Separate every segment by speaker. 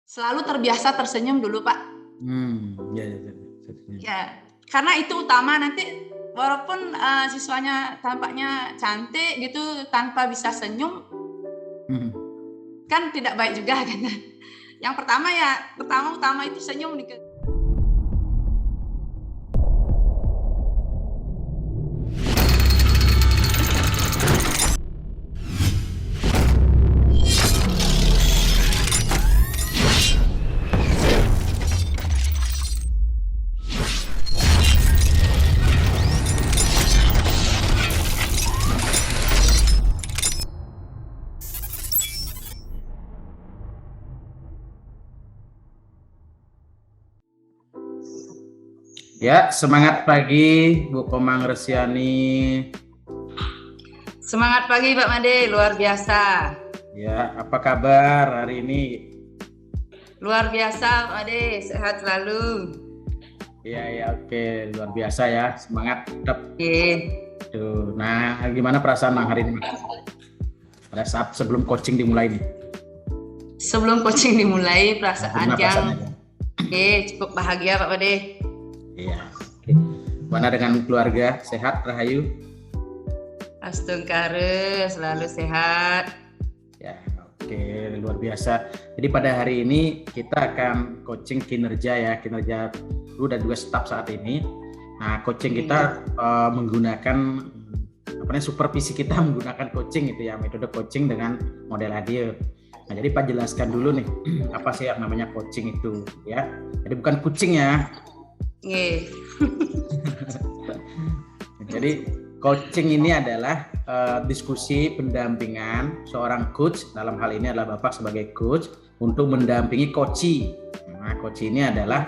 Speaker 1: Selalu terbiasa tersenyum dulu, Pak.
Speaker 2: Ya.
Speaker 1: Ya, karena itu utama. Nanti walaupun siswanya tampaknya cantik gitu, tanpa bisa senyum, kan tidak baik juga kan. Yang pertama itu senyum.
Speaker 2: Ya, semangat pagi Bu Komang Resiani.
Speaker 1: Semangat pagi Pak Made, luar biasa.
Speaker 2: Ya, apa kabar hari ini?
Speaker 1: Luar biasa Pak Made, sehat selalu.
Speaker 2: Iya, oke, luar biasa ya, semangat tetap.
Speaker 1: Oke.
Speaker 2: Tuh, nah gimana perasaan hari ini? Pada saat sebelum coaching dimulai nih.
Speaker 1: Sebelum coaching dimulai, perasaan yang cukup bahagia Pak Made.
Speaker 2: Iya. Mana dengan keluarga, sehat Rahayu?
Speaker 1: Astungkare, selalu sehat.
Speaker 2: Ya, oke, luar biasa. Jadi pada hari ini kita akan coaching kinerja ya, kinerja guru dan juga staf saat ini. Nah, coaching kita menggunakan supervisi kita menggunakan coaching itu ya, metode coaching dengan model adil. Nah, jadi Pak jelaskan dulu nih apa sih yang namanya coaching itu ya. Jadi bukan kucing ya. Jadi coaching ini adalah diskusi pendampingan seorang coach, dalam hal ini adalah Bapak sebagai coach untuk mendampingi coachee. Nah, coachee ini adalah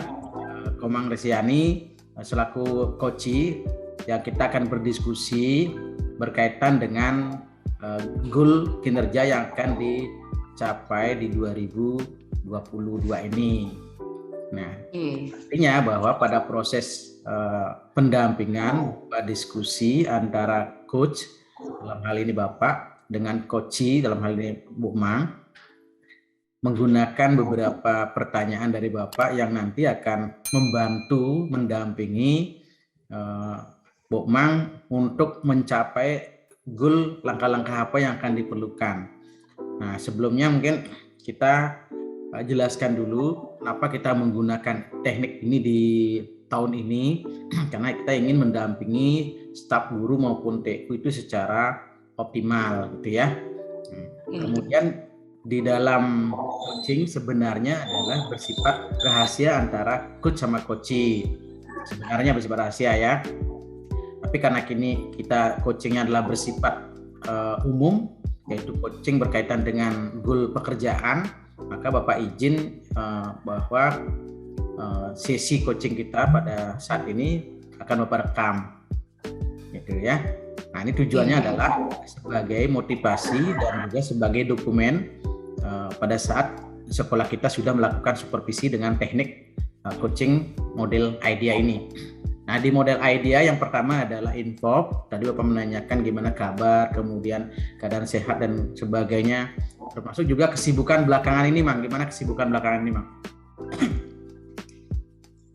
Speaker 2: Komang Resiani selaku coachee yang kita akan berdiskusi berkaitan dengan goal kinerja yang akan dicapai di 2022 ini. Nah, artinya bahwa pada proses pendampingan, diskusi antara coach, dalam hal ini Bapak, dengan coachee, dalam hal ini Bu Mang, menggunakan beberapa pertanyaan dari Bapak yang nanti akan membantu, mendampingi Bu Mang untuk mencapai goal, langkah-langkah apa yang akan diperlukan. Nah, sebelumnya mungkin kita jelaskan dulu kenapa kita menggunakan teknik ini di tahun ini, karena kita ingin mendampingi staf guru maupun TU itu secara optimal gitu ya. Kemudian di dalam coaching sebenarnya adalah bersifat rahasia antara coach sama coachee. Sebenarnya bersifat rahasia ya. Tapi karena kini kita coachingnya adalah bersifat umum, yaitu coaching berkaitan dengan goal pekerjaan, maka Bapak izin bahwa sesi coaching kita pada saat ini akan Bapak rekam, gitu ya. Nah, ini tujuannya adalah sebagai motivasi dan juga sebagai dokumen pada saat sekolah kita sudah melakukan supervisi dengan teknik coaching model IDEA ini. Nah, di model IDEA yang pertama adalah info. Tadi Bapak menanyakan gimana kabar, kemudian keadaan sehat dan sebagainya. Termasuk juga kesibukan belakangan ini, Mang. Gimana kesibukan belakangan ini, Mang?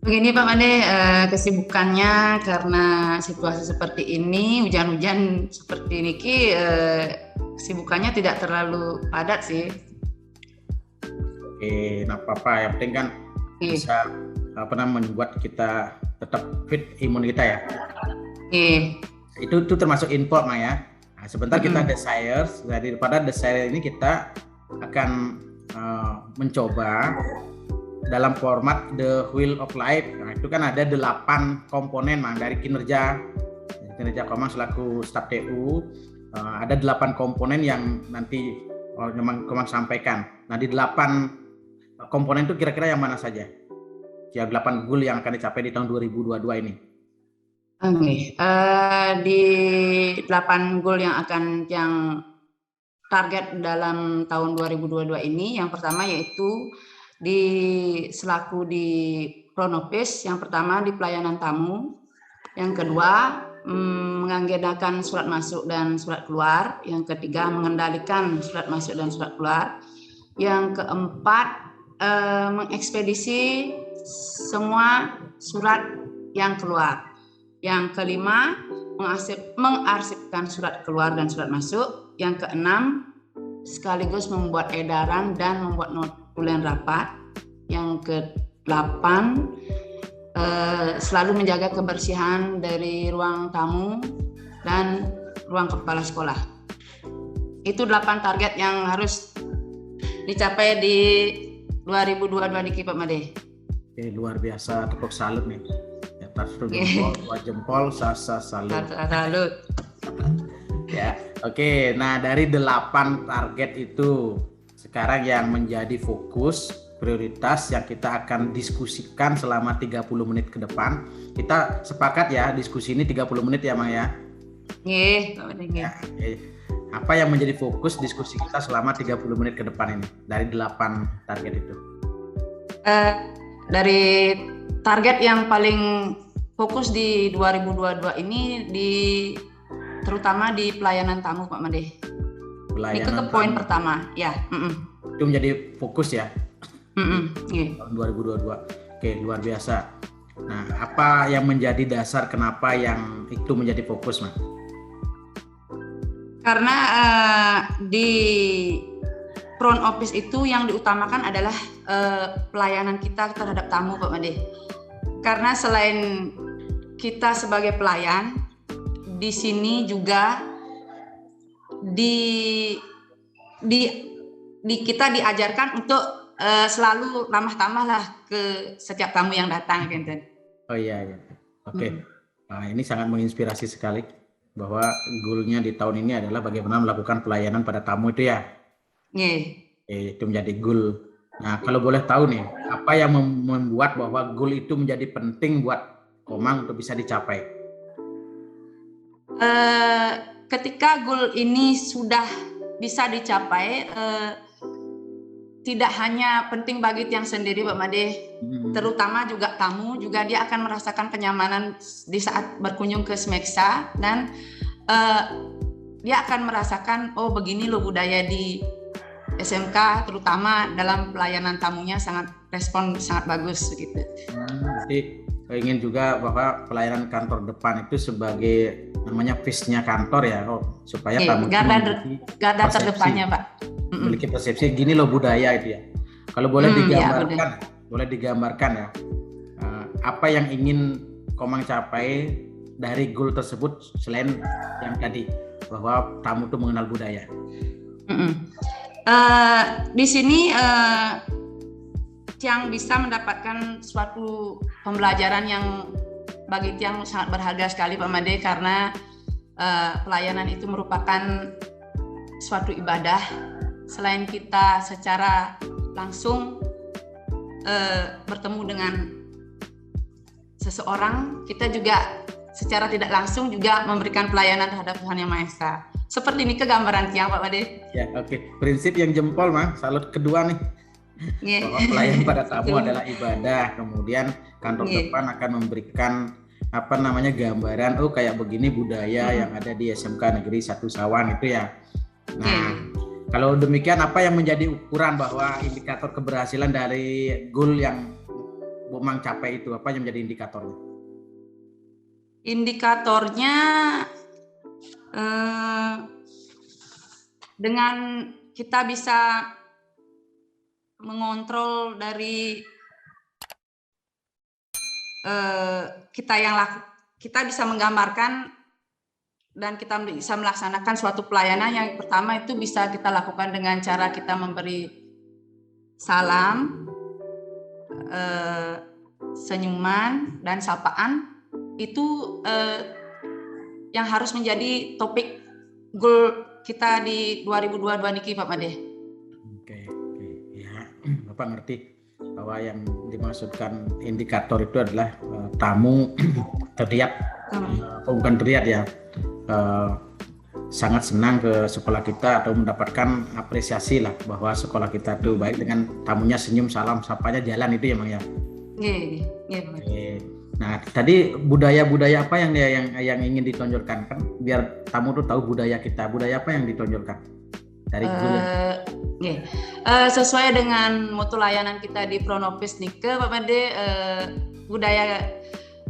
Speaker 1: Begini Pak Made, kesibukannya karena situasi seperti ini, hujan-hujan seperti ini, kesibukannya tidak terlalu padat sih.
Speaker 2: Oke, nah apa-apa. Yang penting kan bisa membuat kita tetap fit imun kita ya. Itu termasuk info, Mang ya. Nah, sebentar kita desires. Jadi pada desire ini kita akan mencoba dalam format The Wheel of Life. Nah, itu kan ada 8 komponen, Mang, dari kinerja Komang selaku staf TU. Ada 8 komponen yang nanti memang Komang sampaikan. Nah, di 8 komponen itu kira-kira yang mana saja? Ya, 8 goal yang akan dicapai di tahun 2022 ini.
Speaker 1: Di 8 goal yang target dalam tahun 2022 ini, yang pertama yaitu selaku di Chronopage, yang pertama di pelayanan tamu, yang kedua mengagendakan surat masuk dan surat keluar, yang ketiga mengendalikan surat masuk dan surat keluar, yang keempat mengekspedisi semua surat yang keluar. Yang kelima, mengarsipkan surat keluar dan surat masuk. Yang keenam, sekaligus membuat edaran dan membuat notulen rapat. Yang kedelapan, selalu menjaga kebersihan dari ruang tamu dan ruang kepala sekolah. Itu 8 target yang harus dicapai di 2022 di Pak Made.
Speaker 2: Oke, luar biasa, tepuk salut nih. Ya, satu jempol, 2 jempol, sasa salut.
Speaker 1: Salut.
Speaker 2: Ya, oke. Nah, dari 8 target itu sekarang yang menjadi fokus prioritas yang kita akan diskusikan selama 30 menit ke depan. Kita sepakat ya, diskusi ini 30 menit ya, Mang ya.
Speaker 1: Nggih, Pak Made.
Speaker 2: Ya, apa yang menjadi fokus diskusi kita selama 30 menit ke depan ini dari 8 target itu?
Speaker 1: Dari target yang paling fokus di 2022 ini terutama di pelayanan tamu Pak Made. Itu ke poin pertama, ya.
Speaker 2: Itu menjadi fokus ya.
Speaker 1: Yeah.
Speaker 2: Tahun 2022. Oke, luar biasa. Nah, apa yang menjadi dasar kenapa yang itu menjadi fokus, Mas?
Speaker 1: Karena di front office itu yang diutamakan adalah pelayanan kita terhadap tamu Pak Made. Karena selain kita sebagai pelayan, di sini juga kita diajarkan untuk selalu ramah tamah lah ke setiap tamu yang datang, gitu.
Speaker 2: Oh iya. Oke. Nah, ini sangat menginspirasi sekali bahwa goalnya di tahun ini adalah bagaimana melakukan pelayanan pada tamu itu ya. Itu menjadi goal. Nah, kalau boleh tahu nih, apa yang membuat bahwa goal itu menjadi penting buat Komang untuk bisa dicapai?
Speaker 1: Ketika goal ini sudah bisa dicapai, tidak hanya penting bagi Tiang sendiri Pak Made, terutama juga tamu, juga dia akan merasakan kenyamanan di saat berkunjung ke Smeksa, dan dia akan merasakan, oh begini loh budaya di SMK, terutama dalam pelayanan tamunya respon sangat bagus gitu.
Speaker 2: Jadi ingin juga bahwa pelayanan kantor depan itu sebagai namanya face-nya kantor ya, supaya tamu
Speaker 1: garda terdepannya Pak.
Speaker 2: Memiliki persepsi gini loh budaya itu ya. Kalau boleh digambarkan ya, apa yang ingin Komang capai dari goal tersebut selain yang tadi bahwa tamu itu mengenal budaya.
Speaker 1: Di sini Tiang bisa mendapatkan suatu pembelajaran yang bagi Tiang sangat berharga sekali Pak Made, karena pelayanan itu merupakan suatu ibadah. Selain kita secara langsung bertemu dengan seseorang, kita juga secara tidak langsung juga memberikan pelayanan terhadap Tuhan Yang Maha Esa. Seperti ini kegambaran Tiang Pak Made. Ya,
Speaker 2: oke. Prinsip yang jempol mah, salut kedua nih. Bahwa pelayanan pada tamu adalah ibadah. Kemudian kantor depan akan memberikan gambaran, kayak begini budaya yang ada di SMK Negeri 1 Sawan itu ya. Nah, kalau demikian apa yang menjadi ukuran bahwa indikator keberhasilan dari goal yang Komang capai itu, apa yang menjadi indikatornya?
Speaker 1: Indikatornya dengan kita bisa mengontrol dari kita bisa menggambarkan dan kita bisa melaksanakan suatu pelayanan. Yang pertama itu bisa kita lakukan dengan cara kita memberi salam, senyuman, dan sapaan. Itu yang harus menjadi topik goal kita di 2022 niki Pak Made.
Speaker 2: Oke. Ya, Bapak ngerti bahwa yang dimaksudkan indikator itu adalah tamu terlihat, bukan terlihat ya, sangat senang ke sekolah kita atau mendapatkan apresiasi lah bahwa sekolah kita tuh baik, dengan tamunya senyum, salam, sapanya jalan, itu ya Mang ya.
Speaker 1: Iya.
Speaker 2: Nah, tadi budaya-budaya apa yang ingin ditonjolkan, kan biar tamu tuh tahu budaya kita. Budaya apa yang ditonjolkan dari Gul?
Speaker 1: Sesuai dengan mutu layanan kita di Pronopis Nike, Pak Made,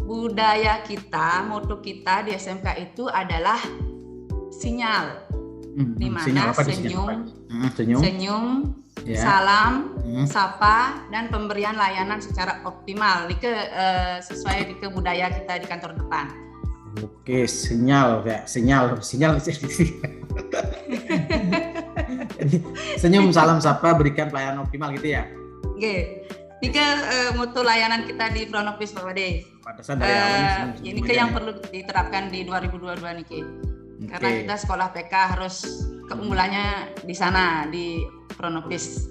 Speaker 1: budaya kita, mutu kita di SMK itu adalah sinyal, di mana senyum, ya. Salam, sapa, dan pemberian layanan secara optimal. Nike sesuai Nike budaya kita di kantor depan.
Speaker 2: Oke, sinyal. Senyum, salam, sapa, berikan pelayanan optimal gitu ya.
Speaker 1: Oke. Nike mutu layanan kita di Pronopis, Pak Made.
Speaker 2: Pantesan dari awal
Speaker 1: ini yang perlu diterapkan di 2022 Nike. Karena kita sekolah PK harus keunggulannya di sana di Pronopis.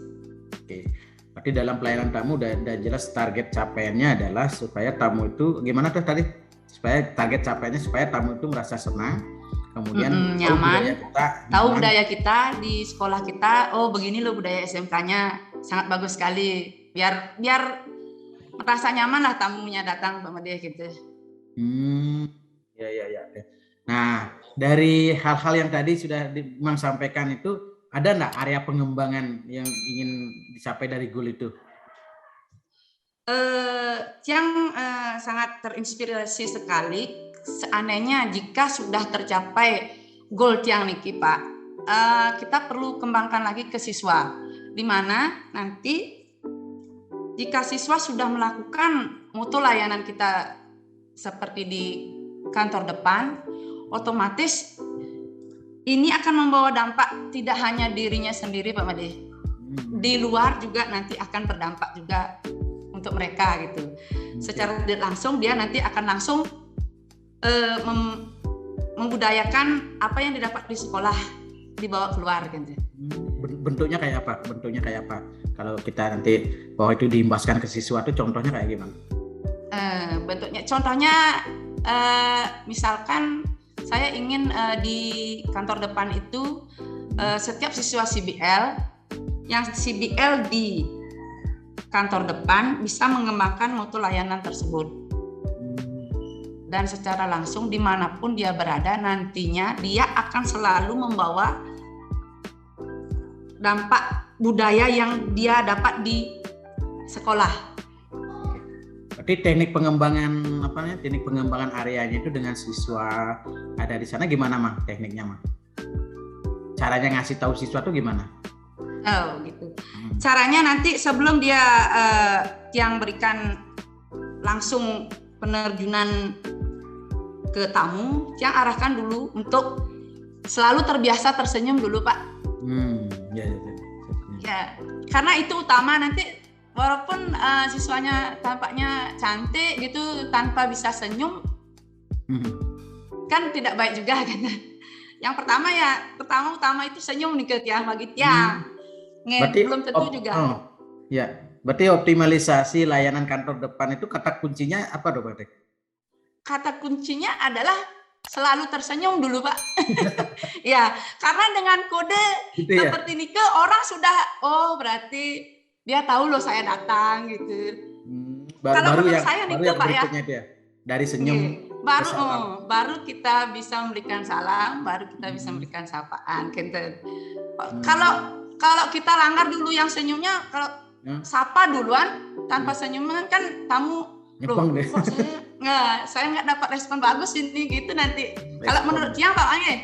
Speaker 2: Oke. Berarti dalam pelayanan tamu udah jelas target capaiannya adalah supaya tamu itu gimana tuh tadi? Supaya target capaiannya supaya tamu itu merasa senang, kemudian
Speaker 1: nyaman, tahu budaya kita di sekolah kita. Oh, begini loh budaya SMK-nya, sangat bagus sekali. Biar merasa nyaman lah tamunya datang sama dia gitu.
Speaker 2: Ya. Nah, dari hal-hal yang tadi sudah Mang sampaikan itu, ada nggak area pengembangan yang ingin dicapai dari Gul itu?
Speaker 1: Yang sangat terinspirasi sekali, seandainya jika sudah tercapai goal Tiang Niki, Pak, kita perlu kembangkan lagi ke siswa, di mana nanti jika siswa sudah melakukan mutu layanan kita seperti di kantor depan, otomatis ini akan membawa dampak tidak hanya dirinya sendiri, Pak Made. Di luar juga nanti akan berdampak juga untuk mereka gitu. Secara tidak langsung dia nanti akan langsung membudayakan apa yang didapat di sekolah dibawa keluar gitu.
Speaker 2: Bentuknya kayak apa? Kalau kita nanti bahwa itu diimbaskan ke siswa itu contohnya kayak gimana?
Speaker 1: Contohnya misalkan saya ingin di kantor depan itu setiap siswa CBL yang CBL di kantor depan bisa mengembangkan mutu layanan tersebut. Dan secara langsung dimanapun dia berada nantinya dia akan selalu membawa dampak budaya yang dia dapat di sekolah.
Speaker 2: Berarti teknik pengembangan areanya itu dengan siswa ada di sana gimana, Mang? Tekniknya, Mang? Caranya ngasih tahu siswa tuh gimana?
Speaker 1: Oh, gitu. Caranya nanti sebelum dia yang berikan langsung penerjunan ke tamu, yang arahkan dulu untuk selalu terbiasa tersenyum dulu, Pak. Ya, karena itu utama. Nanti walaupun siswanya tampaknya cantik gitu tanpa bisa senyum, kan tidak baik juga kan. Yang pertama itu senyum nih ke Tiang bagi Tiang. Belum tentu juga.
Speaker 2: Berarti optimalisasi layanan kantor depan itu kata kuncinya apa dong, Pak?
Speaker 1: Kata kuncinya adalah selalu tersenyum dulu, Pak. Ya, karena dengan kode gitu seperti Nike orang sudah berarti dia tahu loh saya datang gitu. Kalau menurut saya Nike, Pak, ya.
Speaker 2: Dari senyum.
Speaker 1: Baru kita bisa memberikan salam, baru kita bisa memberikan sapaan. Kalau kita langgar dulu yang senyumnya, kalau sapa duluan tanpa senyuman kan tamu loh, saya nggak dapat respon bagus ini gitu nanti. Kalau menurut Tiang, Pak Angge?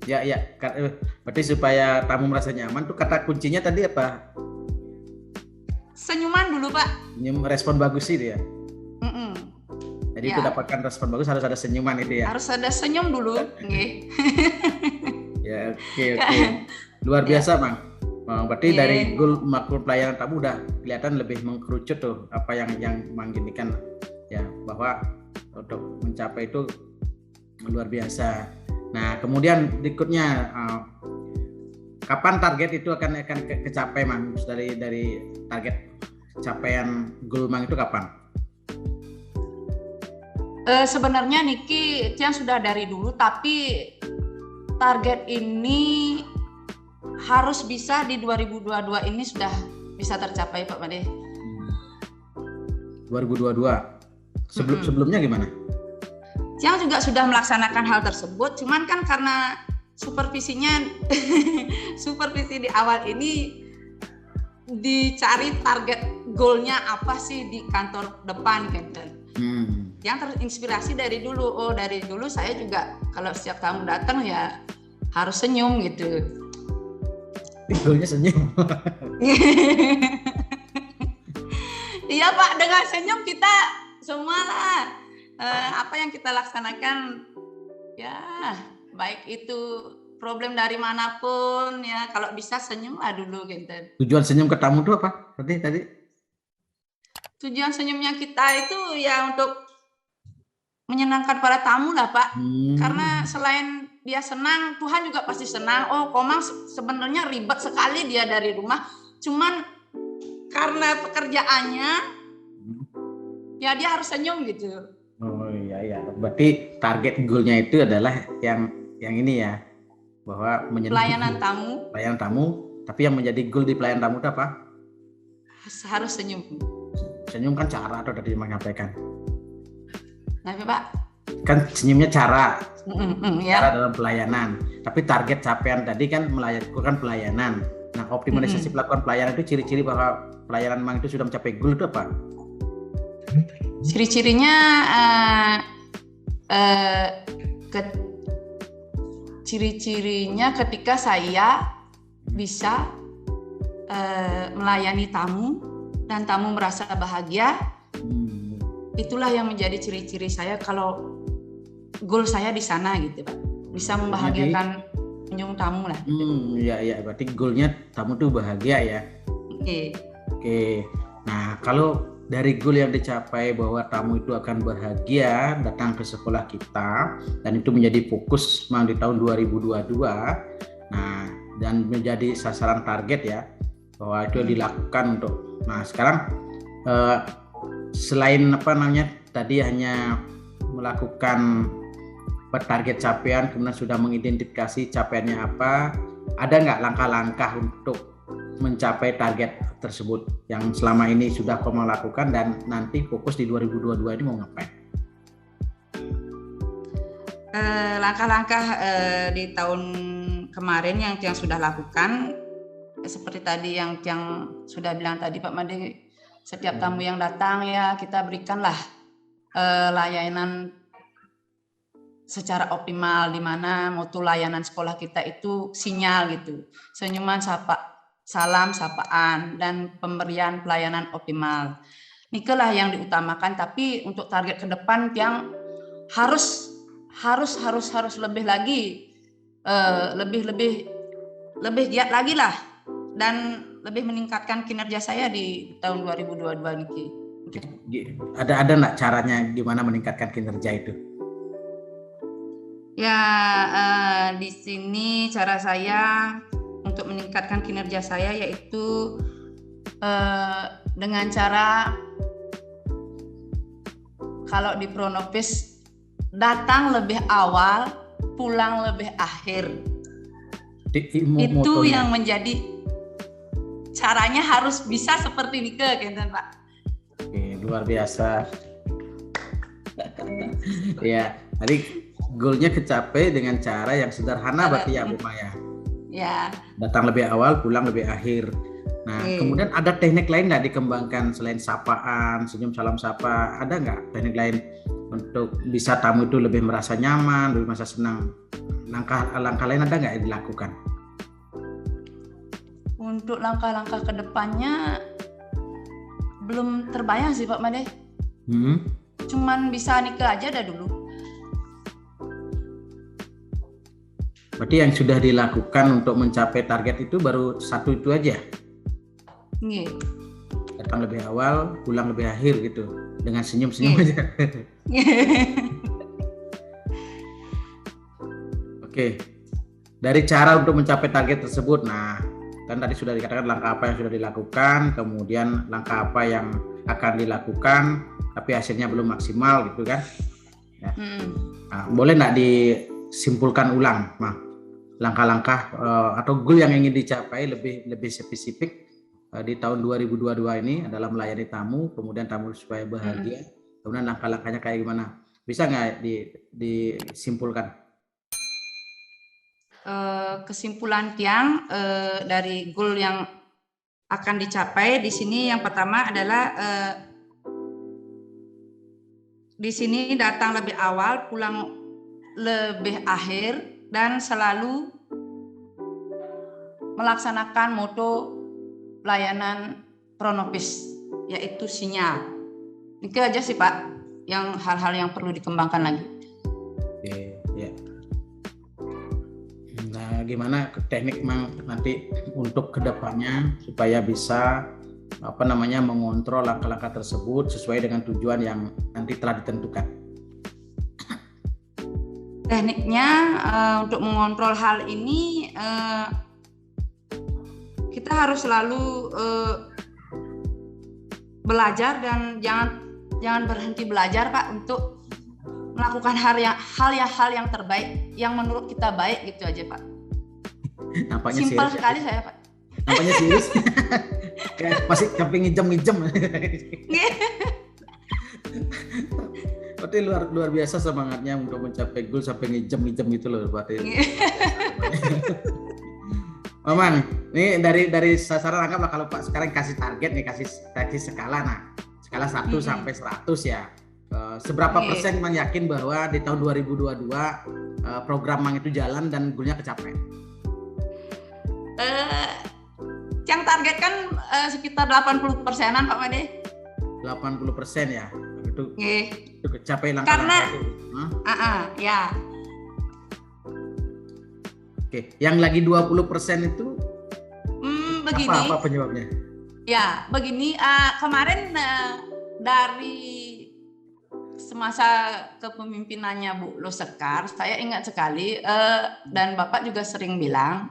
Speaker 2: Ya. Berarti supaya tamu merasa nyaman tuh kata kuncinya tadi apa?
Speaker 1: Senyuman dulu, Pak.
Speaker 2: Respon bagus itu ya. Jadi itu dapatkan respon bagus harus ada senyuman itu ya.
Speaker 1: Harus ada senyum dulu.
Speaker 2: Ya, oke. Luar biasa, Mang. Berarti dari goal makro pelayanan tamu udah kelihatan lebih mengkerucut tuh apa yang Mang gini kan ya, bahwa untuk mencapai itu luar biasa. Nah, kemudian berikutnya kapan target itu akan kecapai, Mang? Dari target capaian goal Mang itu kapan?
Speaker 1: Sebenarnya Niki yang sudah dari dulu, tapi target ini harus bisa di 2022 ini sudah bisa tercapai, Pak Made.
Speaker 2: 2022. Sebelumnya gimana?
Speaker 1: Yang juga sudah melaksanakan hal tersebut, cuman kan karena supervisinya supervisi di awal ini dicari target goalnya apa sih di kantor depan gitu. Yang terinspirasi dari dulu. Oh, dari dulu saya juga kalau setiap tamu datang ya harus senyum gitu.
Speaker 2: Goalnya senyum.
Speaker 1: Iya Pak, dengan senyum kita semua lah apa yang kita laksanakan ya baik itu problem dari manapun ya kalau bisa senyum lah dulu gitu.
Speaker 2: Tujuan senyum ke tamu itu apa? Tadi?
Speaker 1: Tujuan senyumnya kita itu ya untuk menyenangkan para tamu lah Pak. Karena selain dia senang, Tuhan juga pasti senang. Oh, Komang sebenarnya ribet sekali dia dari rumah. Cuman karena pekerjaannya, ya dia harus senyum gitu.
Speaker 2: Oh iya. Berarti target goalnya itu adalah yang ini ya, bahwa
Speaker 1: pelayanan tamu.
Speaker 2: Tapi yang menjadi goal di pelayanan tamu itu apa?
Speaker 1: Harus senyum.
Speaker 2: Senyum kan cara atau tadi menyampaikan.
Speaker 1: Nah, Pak.
Speaker 2: Kan senyumnya cara.
Speaker 1: Ya.
Speaker 2: Cara dalam pelayanan. Tapi target capaian tadi kan melakukan pelayanan. Nah, optimalisasi pelakukan pelayanan itu ciri-ciri bahwa pelayanan memang itu sudah mencapai goal itu apa?
Speaker 1: Ciri-cirinya ciri-cirinya ketika saya bisa melayani tamu dan tamu merasa bahagia, itulah yang menjadi ciri-ciri saya kalau goal saya di sana gitu Pak, bisa membahagiakan pengunjung tamu lah.
Speaker 2: Iya, berarti goalnya tamu tuh bahagia ya. Oke. Nah, kalau dari goal yang dicapai bahwa tamu itu akan bahagia datang ke sekolah kita dan itu menjadi fokus memang di tahun 2022. Nah, dan menjadi sasaran target ya bahwa itu dilakukan untuk. Nah, sekarang selain tadi hanya melakukan target capaian kemudian sudah mengidentifikasi capaiannya apa, ada nggak langkah-langkah untuk mencapai target tersebut yang selama ini sudah Komang lakukan dan nanti fokus di 2022 ini mau ngapain?
Speaker 1: Langkah-langkah di tahun kemarin yang sudah lakukan seperti tadi yang sudah bilang tadi Pak Made, setiap tamu yang datang ya kita berikanlah layanan secara optimal, di mana mutu layanan sekolah kita itu sinyal gitu, senyuman, salam, sapaan, dan pemberian pelayanan optimal. Nikelah yang diutamakan, tapi untuk target ke depan yang harus lebih lagi, lebih giat lagi lah, dan lebih meningkatkan kinerja saya di tahun 2022 niki.
Speaker 2: Ada nggak caranya gimana meningkatkan kinerja itu?
Speaker 1: Ya, di sini cara saya untuk meningkatkan kinerja saya yaitu dengan cara kalau di Pronopis datang lebih awal, pulang lebih akhir. Itu yang menjadi caranya harus bisa seperti Nike, gitu Pak.
Speaker 2: Oke, luar biasa. Ya, tadi goalnya kecapai dengan cara yang sederhana berarti ya Bu Maya.
Speaker 1: Ya.
Speaker 2: Datang lebih awal, pulang lebih akhir. Nah, kemudian ada teknik lain nggak dikembangkan selain sapaan, senyum, salam, sapa? Ada nggak teknik lain untuk bisa tamu itu lebih merasa nyaman, lebih merasa senang? Langkah lain ada nggak yang dilakukan?
Speaker 1: Untuk langkah-langkah kedepannya belum terbayang sih Pak Made. Cuman bisa Nike aja dah dulu.
Speaker 2: Berarti yang sudah dilakukan untuk mencapai target itu baru satu itu aja?
Speaker 1: Iya.
Speaker 2: Datang lebih awal, pulang lebih akhir gitu, dengan senyum-senyum aja. Oke, dari cara untuk mencapai target tersebut, nah kan tadi sudah dikatakan langkah apa yang sudah dilakukan, kemudian langkah apa yang akan dilakukan, tapi hasilnya belum maksimal gitu kan? Ya. Nah, boleh nggak disimpulkan ulang, langkah-langkah atau goal yang ingin dicapai lebih spesifik di tahun 2022 ini adalah melayani tamu, kemudian tamu supaya bahagia, kemudian langkah-langkahnya kayak gimana? Bisa nggak disimpulkan?
Speaker 1: kesimpulan Tiang dari goal yang akan dicapai di sini, yang pertama adalah di sini datang lebih awal, pulang lebih akhir, dan selalu melaksanakan moto pelayanan Pronopis, yaitu sinyal. Itu aja sih Pak, yang hal-hal yang perlu dikembangkan lagi.
Speaker 2: Oke, ya. Nah, gimana teknik nanti untuk kedepannya supaya bisa mengontrol langkah-langkah tersebut sesuai dengan tujuan yang nanti telah ditentukan.
Speaker 1: Tekniknya untuk mengontrol hal ini kita harus selalu belajar dan jangan berhenti belajar Pak, untuk melakukan hal yang terbaik yang menurut kita baik, gitu aja Pak.
Speaker 2: Nampaknya
Speaker 1: simpel
Speaker 2: serius,
Speaker 1: sekali saya Pak.
Speaker 2: Nampaknya serius. Kayak masih sampai ngijem. Berarti luar biasa semangatnya untuk mencapai goal sampai ngijem gitu loh berarti. Maman, ini dari sasaran, anggaplah kalau Pak sekarang kasih target nih, kasih skala, skala 1 sampai 100 ya. Seberapa persen Mang yakin bahwa di tahun 2022 program Mang itu jalan dan goalnya kecapai?
Speaker 1: Yang target kan sekitar 80%-an Pak Made.
Speaker 2: 80% ya. Itu kecapai langkah
Speaker 1: karena ya.
Speaker 2: Oke, yang lagi 20% itu
Speaker 1: begini.
Speaker 2: Apa penyebabnya?
Speaker 1: Ya, begini, kemarin dari semasa kepemimpinannya Bu Losekar, saya ingat sekali dan Bapak juga sering bilang,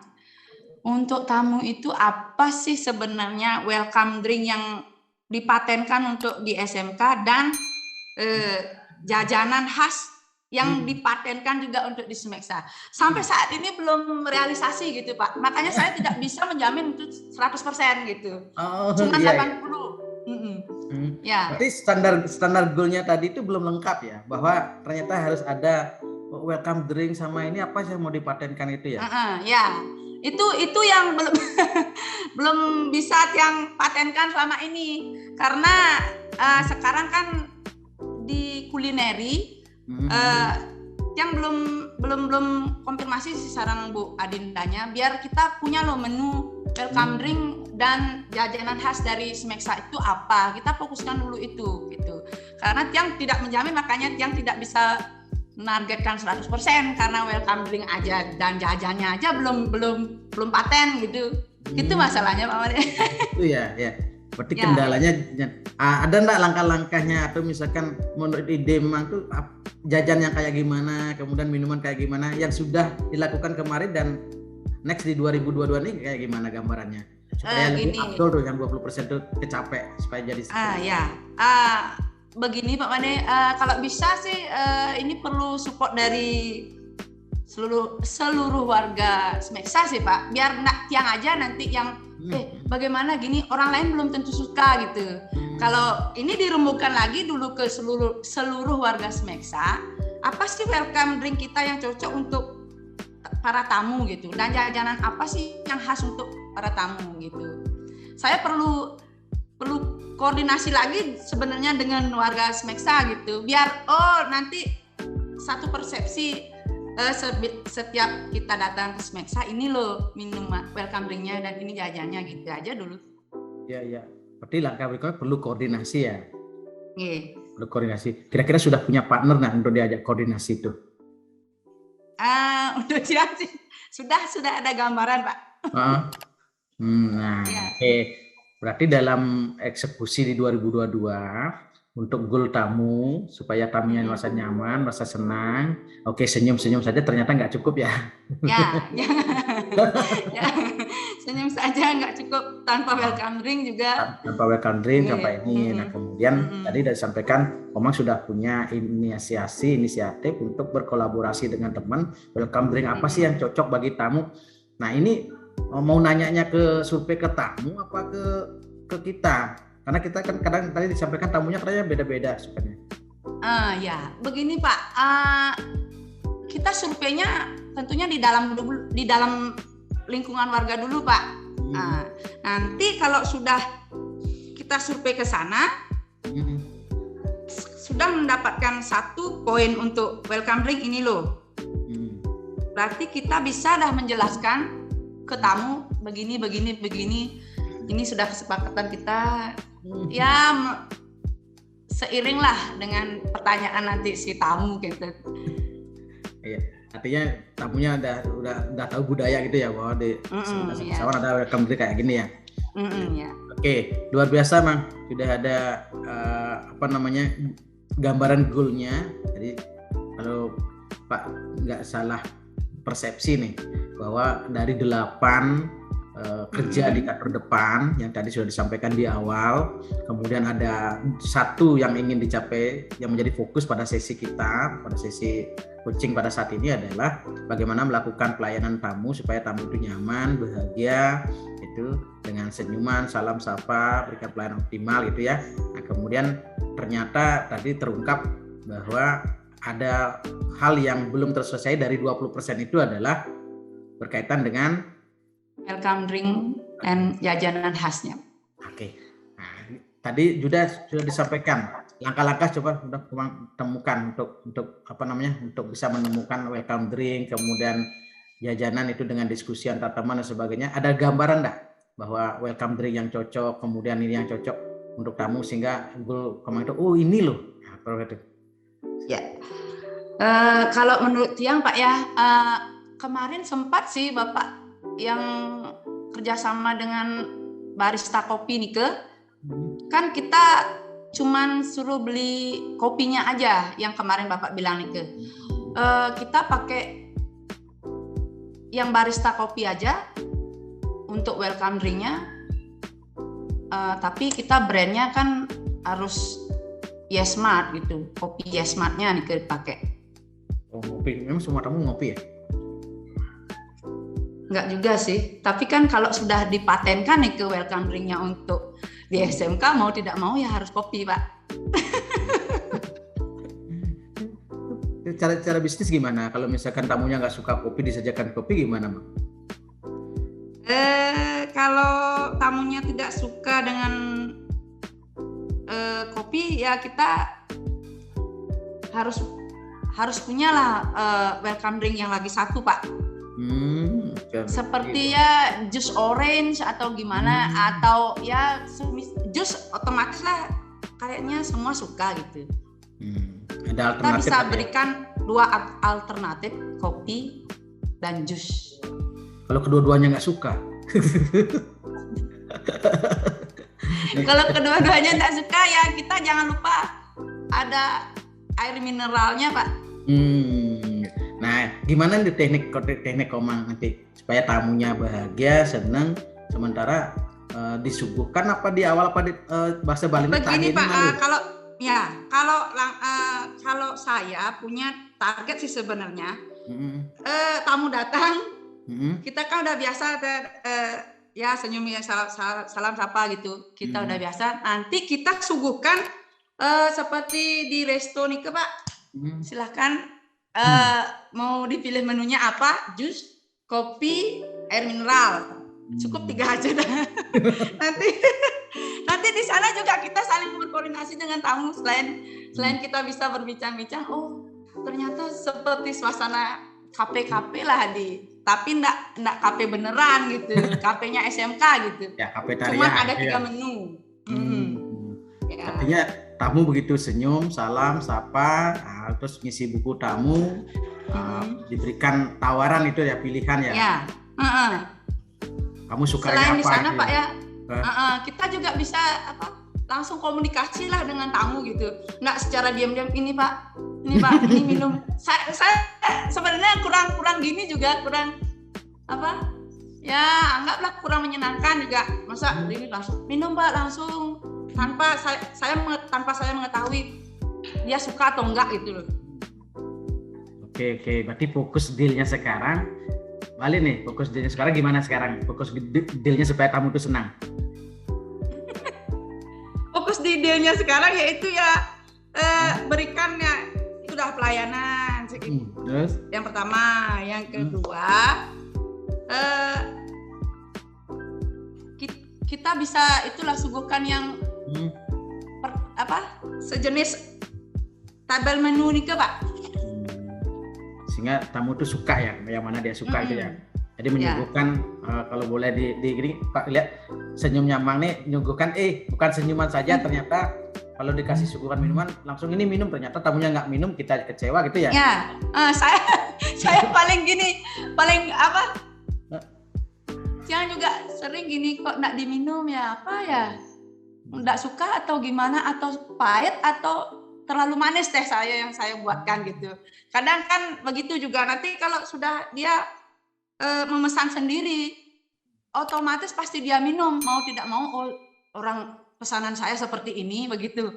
Speaker 1: untuk tamu itu apa sih sebenarnya welcome drink yang dipatenkan untuk di SMK, dan jajanan khas yang dipatenkan juga untuk di SMEKSA. Sampai saat ini belum realisasi gitu Pak. Makanya saya tidak bisa menjamin itu 100% gitu. Cuma 80. Ya.
Speaker 2: Berarti standar goalnya tadi itu belum lengkap ya, bahwa ternyata harus ada welcome drink sama ini apa sih yang mau dipatenkan itu ya?
Speaker 1: Ya. Itu yang belum belum bisa yang patenkan selama ini, karena sekarang kan di kulineri yang belum konfirmasi sih sarang Bu Adindanya, biar kita punya loh menu welcome drink dan jajanan khas dari SMEKSA itu apa, kita fokuskan dulu itu gitu. Karena Tiang tidak menjamin, makanya Tiang tidak bisa menargetkan 100% karena welcome drink aja dan jajannya aja belum paten gitu. Itu masalahnya Pak Made.
Speaker 2: Itu ya. Berarti kendalanya ada enggak langkah-langkahnya, atau misalkan menurut ide Mang tuh jajan yang kayak gimana, kemudian minuman kayak gimana yang sudah dilakukan kemarin dan next di 2022 ini kayak gimana gambarannya? Supaya lebih afdol tuh yang 20% tuh kecapai supaya jadi
Speaker 1: begini Pak Made, kalau bisa sih ini perlu support dari seluruh warga SMEKSA sih Pak, biar enggak Tiang aja nanti yang bagaimana gini, orang lain belum tentu suka gitu. Kalau ini dirembukkan lagi dulu ke seluruh warga SMEKSA, apa sih welcome drink kita yang cocok untuk para tamu gitu, dan jajanan apa sih yang khas untuk para tamu gitu. Saya perlu koordinasi lagi sebenarnya dengan warga SMEKSA gitu, biar nanti satu persepsi setiap kita datang ke SMEKSA, ini loh minum welcome drinknya dan ini jajannya, gitu aja dulu.
Speaker 2: Ya. Berarti langkah berikutnya perlu koordinasi ya. Perlu koordinasi. Kira-kira sudah punya partner untuk diajak koordinasi itu?
Speaker 1: Untuk dia sih sudah ada gambaran Pak.
Speaker 2: Oke. Berarti dalam eksekusi di 2022 untuk goal tamu, supaya tamunya merasa nyaman, merasa senang. Oke, senyum-senyum saja ternyata nggak cukup ya.
Speaker 1: Ya. Senyum saja nggak cukup, tanpa welcome drink juga.
Speaker 2: Tanpa welcome drink, tanpa ini. Nah, kemudian tadi sudah disampaikan, Omang sudah punya inisiatif untuk berkolaborasi dengan teman. Welcome drink apa sih yang cocok bagi tamu? Nah, ini mau nanyanya ke survei ke tamu apa ke kita? Karena kita kan kadang tadi disampaikan tamunya katanya beda-beda sukanya.
Speaker 1: Ya, begini Pak, kita surveinya tentunya di dalam lingkungan warga dulu, Pak. Nah, nanti kalau sudah kita survei ke sana, sudah mendapatkan 1 poin untuk welcome drink ini loh. Berarti kita bisa dah menjelaskan ke tamu begini. Ini sudah kesepakatan kita. Ya seiring lah dengan pertanyaan nanti si tamu gitu.
Speaker 2: Iya, artinya tamunya udah tahu budaya gitu ya, bahwa di pesawat ada welcome drink kayak gini ya.
Speaker 1: Ya.
Speaker 2: Oke, luar biasa, Mang. Sudah ada gambaran goalnya. Jadi kalau Pak nggak salah persepsi nih, bahwa dari 8 kerja di kantor depan yang tadi sudah disampaikan di awal, kemudian ada 1 yang ingin dicapai yang menjadi fokus pada sesi kita, pada sesi coaching pada saat ini adalah bagaimana melakukan pelayanan tamu supaya tamu itu nyaman, bahagia, itu dengan senyuman, salam sapa, berikan pelayanan optimal gitu ya. Nah, kemudian ternyata tadi terungkap bahwa ada hal yang belum terselesai dari 20% itu adalah berkaitan dengan
Speaker 1: welcome drink dan jajanan khasnya.
Speaker 2: Oke. Nah, tadi sudah disampaikan langkah-langkah coba sudah temukan untuk untuk bisa menemukan welcome drink, kemudian jajanan itu dengan diskusi antar teman dan sebagainya. Ada gambaran enggak bahwa welcome drink yang cocok, kemudian ini yang cocok untuk tamu sehingga goal kemarin itu ini loh. Nah, kalau gitu.
Speaker 1: Ya. Kalau menurut Tiang Pak ya, kemarin sempat sih Bapak yang kerjasama dengan barista kopi nih kan kita cuman suruh beli kopinya aja yang kemarin Bapak bilang nih kita pakai yang barista kopi aja untuk welcome drinknya, tapi kita brandnya kan harus Yesmart gitu, kopi Yesmartnya nih dipakai.
Speaker 2: Oh, ngopi, memang semua tamu ngopi ya?
Speaker 1: Enggak juga sih, tapi kan kalau sudah dipatenkan nih welcome drinknya untuk di SMK, mau tidak mau ya harus kopi, Pak.
Speaker 2: Cara bisnis gimana? Kalau misalkan tamunya nggak suka kopi, disajikan kopi gimana, Mak?
Speaker 1: Kalau tamunya tidak suka dengan kopi, ya kita harus punyalah welcome drink yang lagi 1, Pak. Seperti ya jus orange atau gimana, atau ya jus otomatis lah kayaknya semua suka gitu.
Speaker 2: Ada
Speaker 1: kita bisa berikan 2 alternatif, kopi dan jus.
Speaker 2: Kalau kedua-duanya nggak suka?
Speaker 1: Kalau kedua-duanya nggak suka ya kita jangan lupa ada air mineralnya, Pak.
Speaker 2: Nah, gimana nih teknik Komang nanti supaya tamunya bahagia, senang, sementara disuguhkan apa di awal apa di bahasa Balinya
Speaker 1: begini Pak, kalau saya punya target sih sebenarnya, tamu datang, kita kan udah biasa ya senyum ya salam sapa gitu, kita udah biasa. Nanti kita suguhkan seperti di resto nih Pak, silahkan. Mau dipilih menunya apa? Jus, kopi, air mineral. Cukup 3 aja dah. nanti di sana juga kita saling berkoordinasi dengan tamu, selain kita bisa berbincang-bincang, oh ternyata seperti suasana kafe lah tapi enggak kafe beneran gitu. Kafenya SMK gitu.
Speaker 2: Ya, kafetaria.
Speaker 1: Cuma ada 3 menu. Ya.
Speaker 2: Artinya tamu begitu senyum, salam, sapa, terus ngisi buku tamu, diberikan tawaran itu ya, pilihan ya.
Speaker 1: Ya.
Speaker 2: Kamu suka
Speaker 1: selain
Speaker 2: apa?
Speaker 1: Di sana
Speaker 2: gitu?
Speaker 1: Pak ya, kita juga bisa langsung komunikasi lah dengan tamu gitu. Nggak secara diam-diam, ini Pak, ini minum. Saya sebenarnya kurang gini juga, kurang ya anggaplah kurang menyenangkan juga. Masa ini langsung minum Pak, langsung tanpa saya mengetahui dia suka atau enggak gitu loh.
Speaker 2: Oke, berarti fokus dealnya sekarang, balik nih, fokus dealnya sekarang gimana sekarang? Fokus dealnya supaya tamu itu senang. Fokus di dealnya sekarang yaitu ya berikan ya sudah pelayanan Terus?
Speaker 1: Yang pertama, yang kedua, kita bisa itulah suguhkan yang sejenis tabel menu nih ke Pak.
Speaker 2: Sehingga tamu tuh suka ya, yang mana dia suka itu ya. Jadi menyuguhkan kalau boleh di gini Pak lihat senyumnya Mang nih menyuguhkan bukan senyuman saja, ternyata kalau dikasih suguhan minuman langsung ini minum, ternyata tamunya nggak minum, kita kecewa gitu ya.
Speaker 1: Ya, saya paling Siang juga sering gini kok nggak diminum ya, apa ya, nggak suka atau gimana, atau pahit atau terlalu manis teh yang saya buatkan gitu. Kadang kan begitu juga, nanti kalau sudah dia memesan sendiri, otomatis pasti dia minum, mau tidak mau orang pesanan saya seperti ini begitu.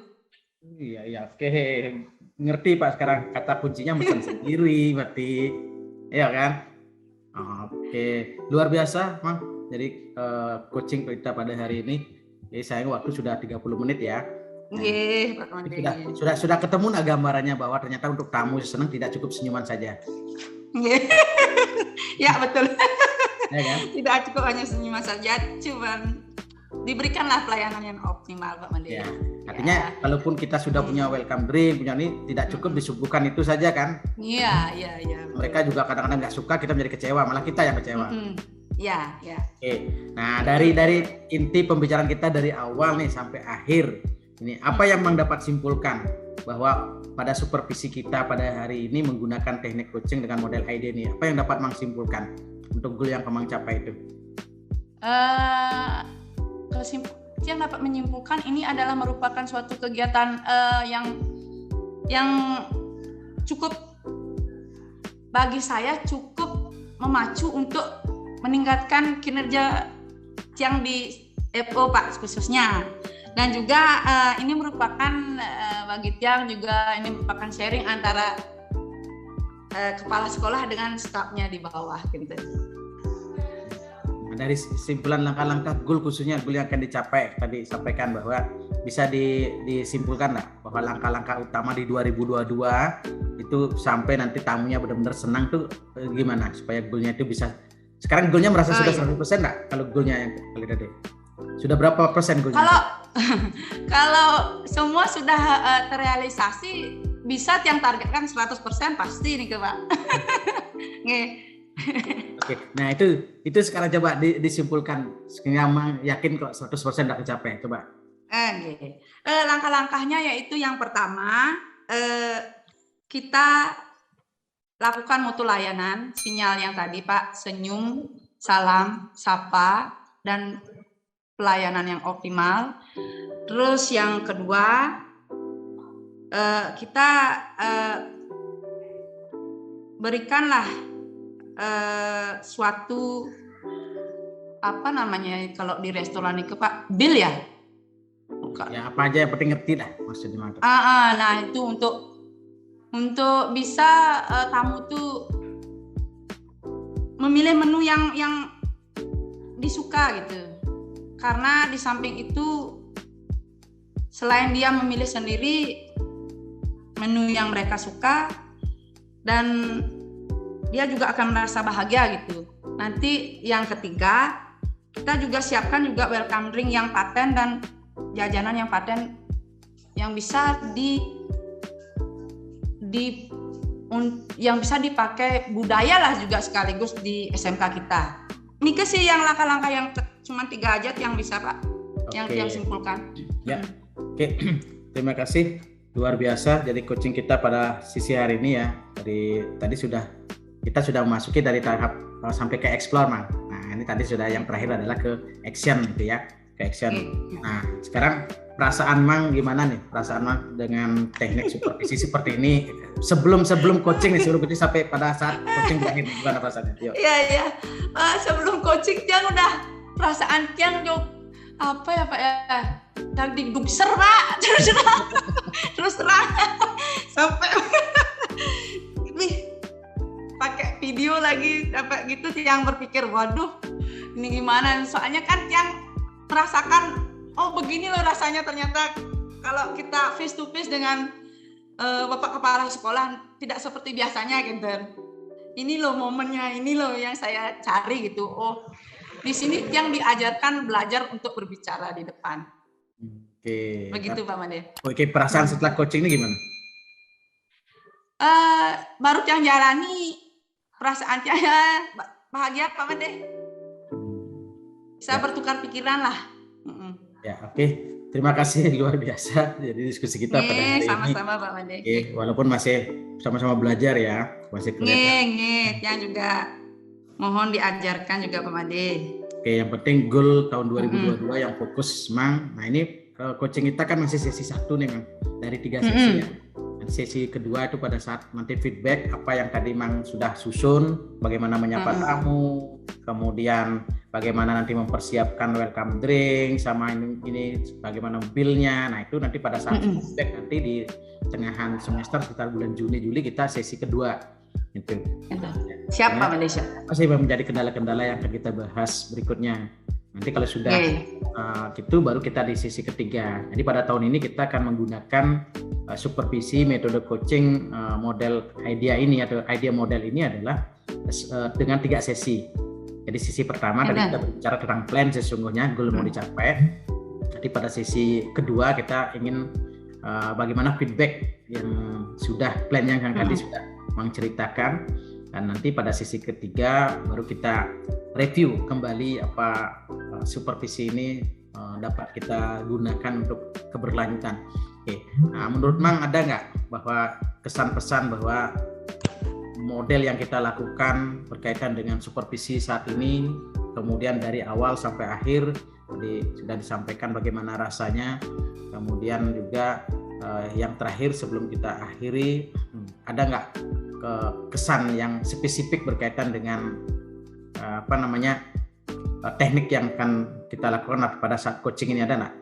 Speaker 2: Iya, oke, ngerti Pak sekarang kata kuncinya pesan sendiri, berarti, ya kan? Oke, luar biasa, Mang. Jadi coaching kita pada hari ini, sayang waktu sudah 30 menit ya. Sudah ketemu nah gambarannya bahwa ternyata untuk tamu senang tidak cukup senyuman saja.
Speaker 1: Ya betul.
Speaker 2: Ya, kan?
Speaker 1: Tidak cukup hanya senyuman saja, cuman diberikanlah pelayanan yang optimal Pak Mandi.
Speaker 2: Ya, artinya kalaupun kita sudah punya welcome drink, punya ini tidak cukup disuguhkan itu saja kan?
Speaker 1: Iya.
Speaker 2: Mereka juga kadang-kadang nggak suka, kita menjadi kecewa, malah kita yang kecewa.
Speaker 1: Iya.
Speaker 2: Oke, nah dari inti pembicaraan kita dari awal nih sampai akhir ini, apa yang Mang dapat simpulkan bahwa pada supervisi kita pada hari ini menggunakan teknik coaching dengan model ID ini, apa yang dapat Mang simpulkan untuk goal yang Mang capai itu?
Speaker 1: Yang dapat menyimpulkan ini adalah merupakan suatu kegiatan yang cukup bagi saya cukup memacu untuk meningkatkan kinerja yang di FO Pak khususnya. Dan juga ini merupakan bagi Tiang juga ini merupakan sharing antara kepala sekolah dengan stafnya di bawah gitu.
Speaker 2: Dari simpulan langkah-langkah goal khususnya goal yang akan dicapai tadi sampaikan bahwa bisa disimpulkan lah bahwa langkah-langkah utama di 2022 itu sampai nanti tamunya benar-benar senang tuh gimana supaya goalnya itu bisa. Sekarang goalnya merasa sudah 100% nggak kalau goalnya yang kali tadi? Sudah berapa persen goalnya?
Speaker 1: Kalau semua sudah terrealisasi, bisa yang targetkan 100% pasti nih ke Pak.
Speaker 2: Oke, nah itu sekarang coba disimpulkan. Sekarang yakin kok 100% tidak tercapai, coba.
Speaker 1: Langkah-langkahnya yaitu yang pertama, kita lakukan mutu layanan, sinyal yang tadi Pak, senyum, salam, sapa, dan pelayanan yang optimal. Terus yang kedua, kita berikanlah suatu apa namanya kalau di restoran itu Pak, bill ya? Bukan.
Speaker 2: Ya apa aja yang penting ngerti lah maksudnya.
Speaker 1: Nah itu untuk bisa tamu tuh memilih menu yang disuka gitu. Karena di samping itu selain dia memilih sendiri menu yang mereka suka dan dia juga akan merasa bahagia gitu. Nanti yang ketiga, kita juga siapkan juga welcome drink yang paten dan jajanan yang paten yang bisa yang bisa dipakai budaya lah juga sekaligus di SMK kita. Ini sih yang langkah-langkah yang cuma 3 aja yang bisa Pak, yang simpulkan.
Speaker 2: Ya, oke. Terima kasih, luar biasa. Jadi coaching kita pada sisi hari ini ya, tadi kita sudah memasuki dari tahap sampai ke explore, Mang. Nah ini tadi sudah yang terakhir adalah ke action gitu ya, ke action. Nah sekarang perasaan Mang gimana nih? Perasaan Mang dengan teknik supervisi seperti ini sebelum coaching nih, sebelum coaching sampai pada saat coaching berakhir, gimana perasaannya?
Speaker 1: Iya. Sebelum coaching Tiang udah perasaan Tiang apa ya Pak ya? Tadi dugser Pak, terus terang sampai pakai video lagi dapat gitu yang berpikir waduh ini gimana, soalnya kan yang merasakan begini loh rasanya ternyata kalau kita face to face dengan Bapak Kepala Sekolah tidak seperti biasanya gitu. Ini loh momennya, ini loh yang saya cari gitu. Oh, di sini yang diajarkan belajar untuk berbicara di depan.
Speaker 2: Oke.
Speaker 1: Begitu Pak Made.
Speaker 2: Oke, perasaan setelah coaching ini gimana?
Speaker 1: Baru yang jalani perasaannya bahagia Pak Made. Bisa bertukar pikiran lah.
Speaker 2: Ya, oke. Terima kasih, luar biasa. Jadi diskusi kita pada hari ini.
Speaker 1: Sama-sama Pak Made.
Speaker 2: Walaupun masih sama-sama belajar ya, masih kelihatan.
Speaker 1: Yang juga mohon diajarkan juga Pak Made.
Speaker 2: Oke, yang penting goal tahun 2022 yang fokus, Mang. Nah, ini coaching kita kan masih sesi 1 nih, Mang. Dari 3 sesi ya. Sesi kedua itu pada saat nanti feedback apa yang tadi Mang sudah susun, bagaimana menyapa tamu, kemudian bagaimana nanti mempersiapkan welcome drink, sama ini bagaimana bill-nya. Nah, itu nanti pada saat feedback nanti di tengahan semester sekitar bulan Juni-Juli kita sesi kedua. Itu.
Speaker 1: Siap Pak Malaysia.
Speaker 2: Masih menjadi kendala-kendala yang akan kita bahas berikutnya. Nanti kalau sudah gitu baru kita di sesi ketiga. Jadi pada tahun ini kita akan menggunakan supervisi metode coaching model idea ini atau idea model ini adalah dengan 3 sesi. Jadi sesi pertama tadi kita berbicara tentang plan sesungguhnya goal mau dicapai. Jadi pada sesi kedua kita ingin bagaimana feedback yang sudah plan yang tadi sudah menceritakan, dan nanti pada sesi ketiga baru kita review kembali apa supervisi ini dapat kita gunakan untuk keberlanjutan. Oke. Nah, menurut Mang ada nggak bahwa kesan-pesan bahwa model yang kita lakukan berkaitan dengan supervisi saat ini, kemudian dari awal sampai akhir tadi sudah disampaikan bagaimana rasanya, kemudian juga yang terakhir sebelum kita akhiri, ada nggak kesan yang spesifik berkaitan dengan teknik yang akan kita lakukan pada saat coaching ini, ada nggak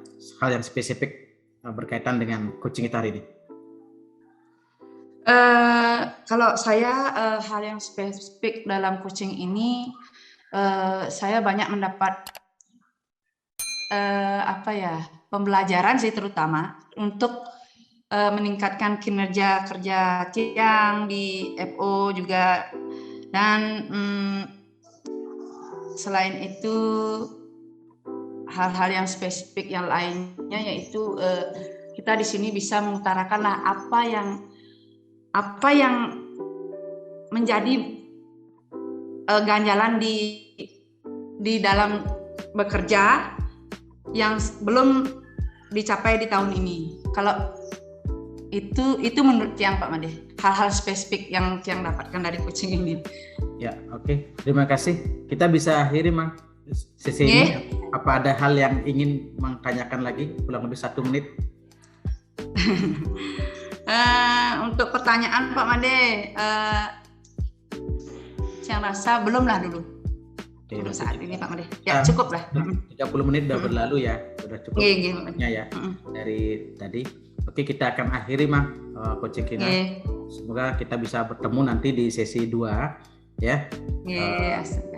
Speaker 2: hal yang spesifik berkaitan dengan coaching kita hari ini?
Speaker 1: Kalau saya hal yang spesifik dalam coaching ini, saya banyak mendapat pembelajaran sih, terutama untuk meningkatkan kinerja kerja yang di FO juga, dan selain itu hal-hal yang spesifik yang lainnya yaitu kita di sini bisa mengutarakanlah apa yang menjadi ganjalan di dalam bekerja yang belum dicapai di tahun ini. Kalau itu menurut yang Pak Made, hal-hal spesifik yang dapatkan dari coaching ini.
Speaker 2: Ya, oke. Terima kasih. Kita bisa akhiri, Mang, sesi ini. Apa ada hal yang ingin Mang tanyakan lagi? Kurang lebih 1 menit.
Speaker 1: Untuk pertanyaan Pak Made, saya rasa belum lah dulu. Untuk saat ini Pak Made. Ya, cukup lah.
Speaker 2: 30 menit sudah berlalu ya. Sudah cukup ya dari tadi. Oke, kita akan akhiri, Mang, coaching kita. Semoga kita bisa bertemu nanti di sesi 2 ya.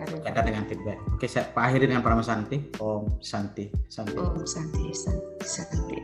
Speaker 2: Berkaitan dengan feedback. Oke, saya akhiri dengan Parama Santi. Om Santi.
Speaker 1: Om Santi.